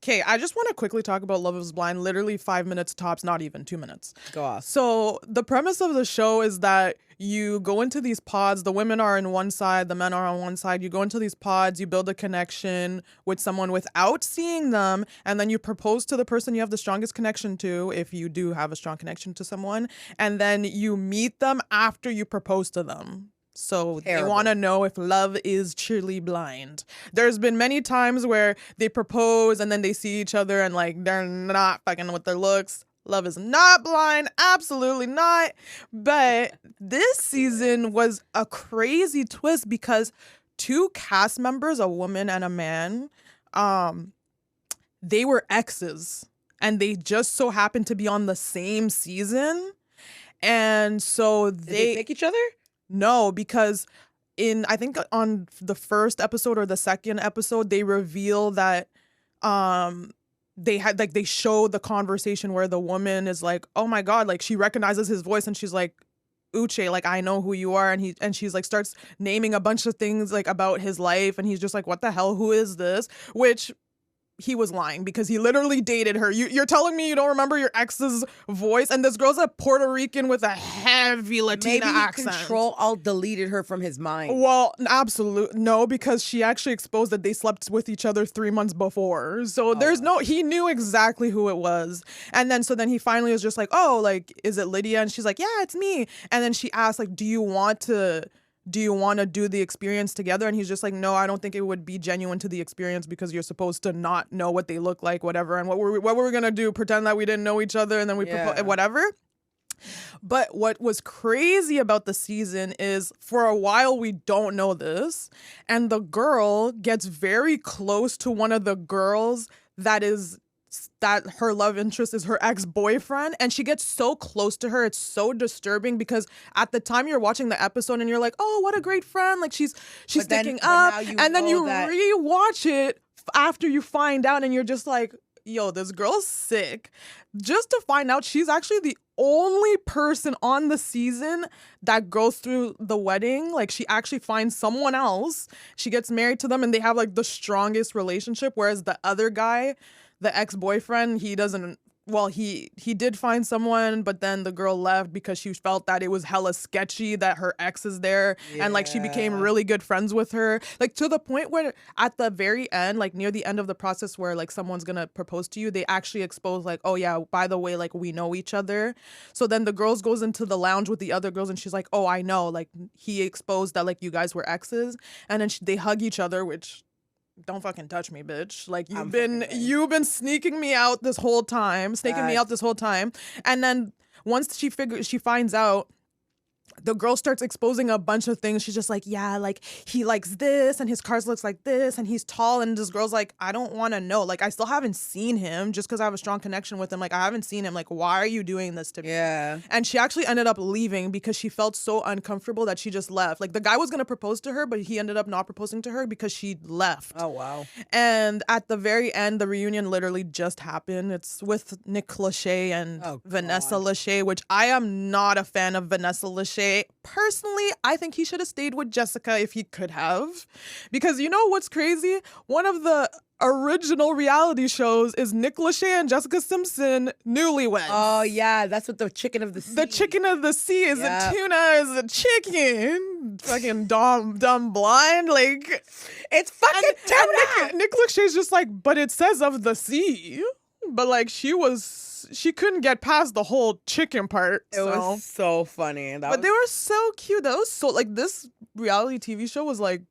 Okay, I just want to quickly talk about Love is Blind. Literally 5 minutes tops, not even 2 minutes. Go off. So the premise of the show is that you go into these pods. The women are on one side, the men are on one side. You go into these pods, you build a connection with someone without seeing them, and then you propose to the person you have the strongest connection to, if you do have a strong connection to someone, and then you meet them after you propose to them. So they want to know if love is truly blind. There's been many times where they propose and then they see each other and like they're not fucking with their looks. Love is not blind. Absolutely not. But this season was a crazy twist because 2 cast members, a woman and a man, they were exes and they just so happened to be on the same season. And so Did they pick each other? No, because I think on the first episode or the second episode, they reveal that they show the conversation where the woman is like, oh my God, like she recognizes his voice and she's like, Uche, like I know who you are, and she's like starts naming a bunch of things like about his life, and he's just like, what the hell, who is this? Which he was lying because he literally dated her. You're telling me you don't remember your ex's voice? And this girl's a Puerto Rican with a heavy Latina accent. Maybe he Control-Alt-deleted her from his mind. Well, absolutely no, because she actually exposed that they slept with each other 3 months before. So he knew exactly who it was. And then he finally was just like, oh, like, is it Lydia? And she's like, yeah, it's me. And then she asked, like, do you want to do the experience together? And he's just like, no, I don't think it would be genuine to the experience because you're supposed to not know what they look like, whatever. And what were we gonna do? Pretend that we didn't know each other and then we propose, whatever. But what was crazy about the season is for a while we don't know this, and the girl gets very close to one of the girls that her love interest is her ex-boyfriend, and she gets so close to her. It's so disturbing because at the time you're watching the episode and you're like, oh, what a great friend, like she's sticking up, and then you rewatch it after you find out and you're just like, yo, this girl's sick, just to find out she's actually the only person on the season that goes through the wedding. Like she actually finds someone else, she gets married to them, and they have like the strongest relationship, whereas the other guy, the ex-boyfriend, he doesn't, well, he did find someone, but then the girl left because she felt that it was hella sketchy that her ex is there. Yeah. And like she became really good friends with her, like to the point where at the very end, like near the end of the process where like someone's gonna propose to you, they actually expose like, oh yeah, by the way, like we know each other. So then the girls goes into the lounge with the other girls and she's like, oh, I know, like he exposed that like you guys were exes. And then they hug each other, which, don't fucking touch me, bitch. Like you've been sneaking me out this whole time, And then once she finds out, the girl starts exposing a bunch of things. She's just like, yeah, like he likes this and his cars looks like this and he's tall. And this girl's like, I don't want to know. Like I still haven't seen him just because I have a strong connection with him. Like I haven't seen him. Like why are you doing this to me? Yeah. And she actually ended up leaving because she felt so uncomfortable that she just left. Like the guy was going to propose to her, but he ended up not proposing to her because she left. Oh, wow. And at the very end, the reunion literally just happened. It's with Nick Lachey and Vanessa Lachey, which I am not a fan of Vanessa Lachey. Personally, I think he should have stayed with Jessica if he could have. Because you know what's crazy? One of the original reality shows is Nick Lachey and Jessica Simpson newlyweds. Oh yeah, that's what the chicken of the sea. The chicken of the sea is a tuna, is a chicken. Fucking dumb blind, like it's fucking tuna. And Nick Lachey's just like, but it says of the sea. But like she couldn't get past the whole chicken part. It was so funny. But they were so cute. That was so like this reality TV show was like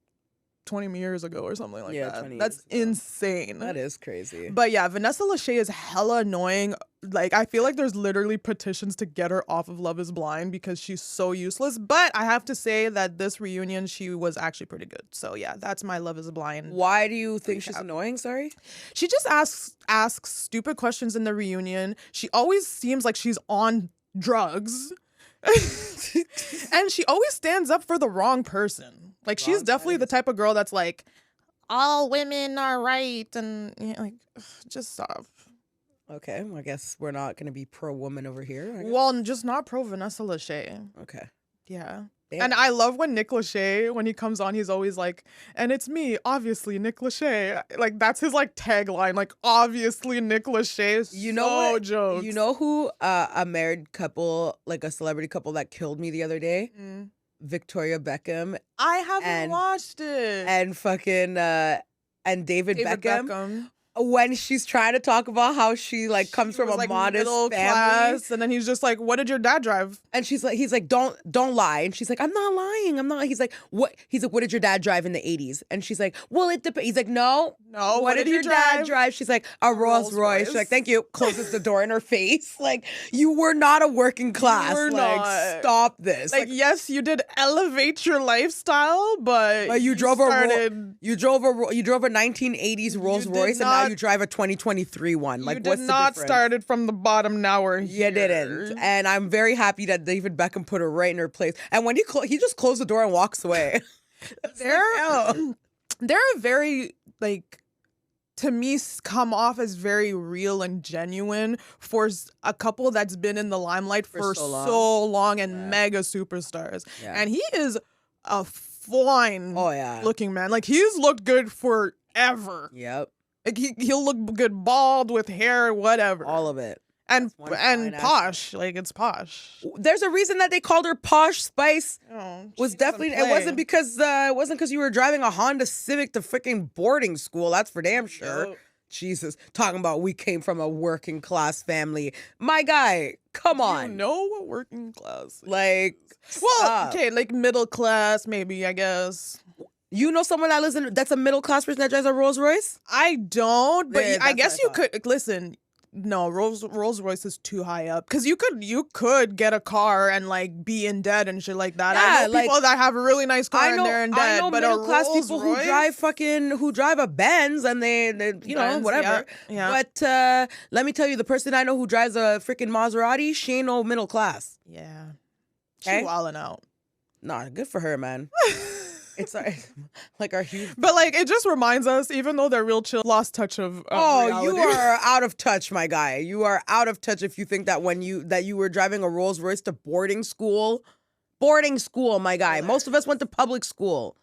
20 years ago or something like that. That's insane. That is crazy. But yeah, Vanessa Lachey is hella annoying. Like I feel like there's literally petitions to get her off of Love is Blind because she's so useless. But I have to say that this reunion, she was actually pretty good. So yeah, that's my Love is Blind. Why do you think she's annoying? Sorry? She just asks stupid questions in the reunion. She always seems like she's on drugs. And she always stands up for the wrong person. Like she's definitely the type of girl that's like, all women are right, and you know, like, just stop. Okay, I guess we're not going to be pro-woman over here. Well, just not pro Vanessa Lachey. Okay. Yeah. And I love when Nick Lachey, when he comes on, he's always like, and it's me, obviously, Nick Lachey. Like, that's his, like, tagline. Like, obviously, Nick Lachey is so jokes. You know who a married couple, like a celebrity couple that killed me the other day? Victoria Beckham. I haven't watched it. And fucking, and David Beckham. When she's trying to talk about how she like comes from a like modest middle family, class, and then he's just like, "What did your dad drive?" And he's like, "Don't lie." And she's like, "I'm not lying. I'm not." He's like, "What?" He's like, "What did your dad drive in the '80s?" And she's like, "Well, it depends." He's like, "No. What did your dad drive?" She's like, "A Rolls Royce." She's like, "Thank you." Closes the door in her face. Like, you were not a working class. You were not. Stop this. Like, yes, you did elevate your lifestyle, but you drove a 1980s Rolls Royce, and now you drive a 2023 one. Like, what's the difference? You did not started from the bottom. Now we're here. You didn't. And I'm very happy that David Beckham put her right in her place. And when he just closed the door and walks away. They're very, like, to me, come off as very real and genuine for a couple that's been in the limelight for so long and mega superstars. Yeah. And he is a fine looking man. Like, he's looked good forever. Yep. Like, he'll look good bald with hair, whatever. All of it. And posh. Like, it's posh. There's a reason that they called her Posh Spice. Was definitely it wasn't because you were driving a Honda Civic to freaking boarding school. That's for damn sure. Yep. Jesus, talking about we came from a working class family. My guy, come on. You know what working class is? Like, okay, like middle class, maybe, I guess. You know someone that lives that's a middle class person that drives a Rolls Royce? I don't, but I guess you could listen. No, Rolls Royce is too high up because you could get a car and like be in debt and shit like that. I know people that have a really nice car and they're in debt. I know but middle class people who drive a Benz and they know whatever. Yeah. But let me tell you, the person I know who drives a freaking Maserati, she ain't no middle class. Yeah, she's wilding out. Nah, good for her, man. It's like our huge, but like it just reminds us, even though they're real chill, lost touch of reality. You are out of touch, my guy. You are out of touch if you think that you were driving a Rolls Royce to boarding school, my guy. Most of us went to public school.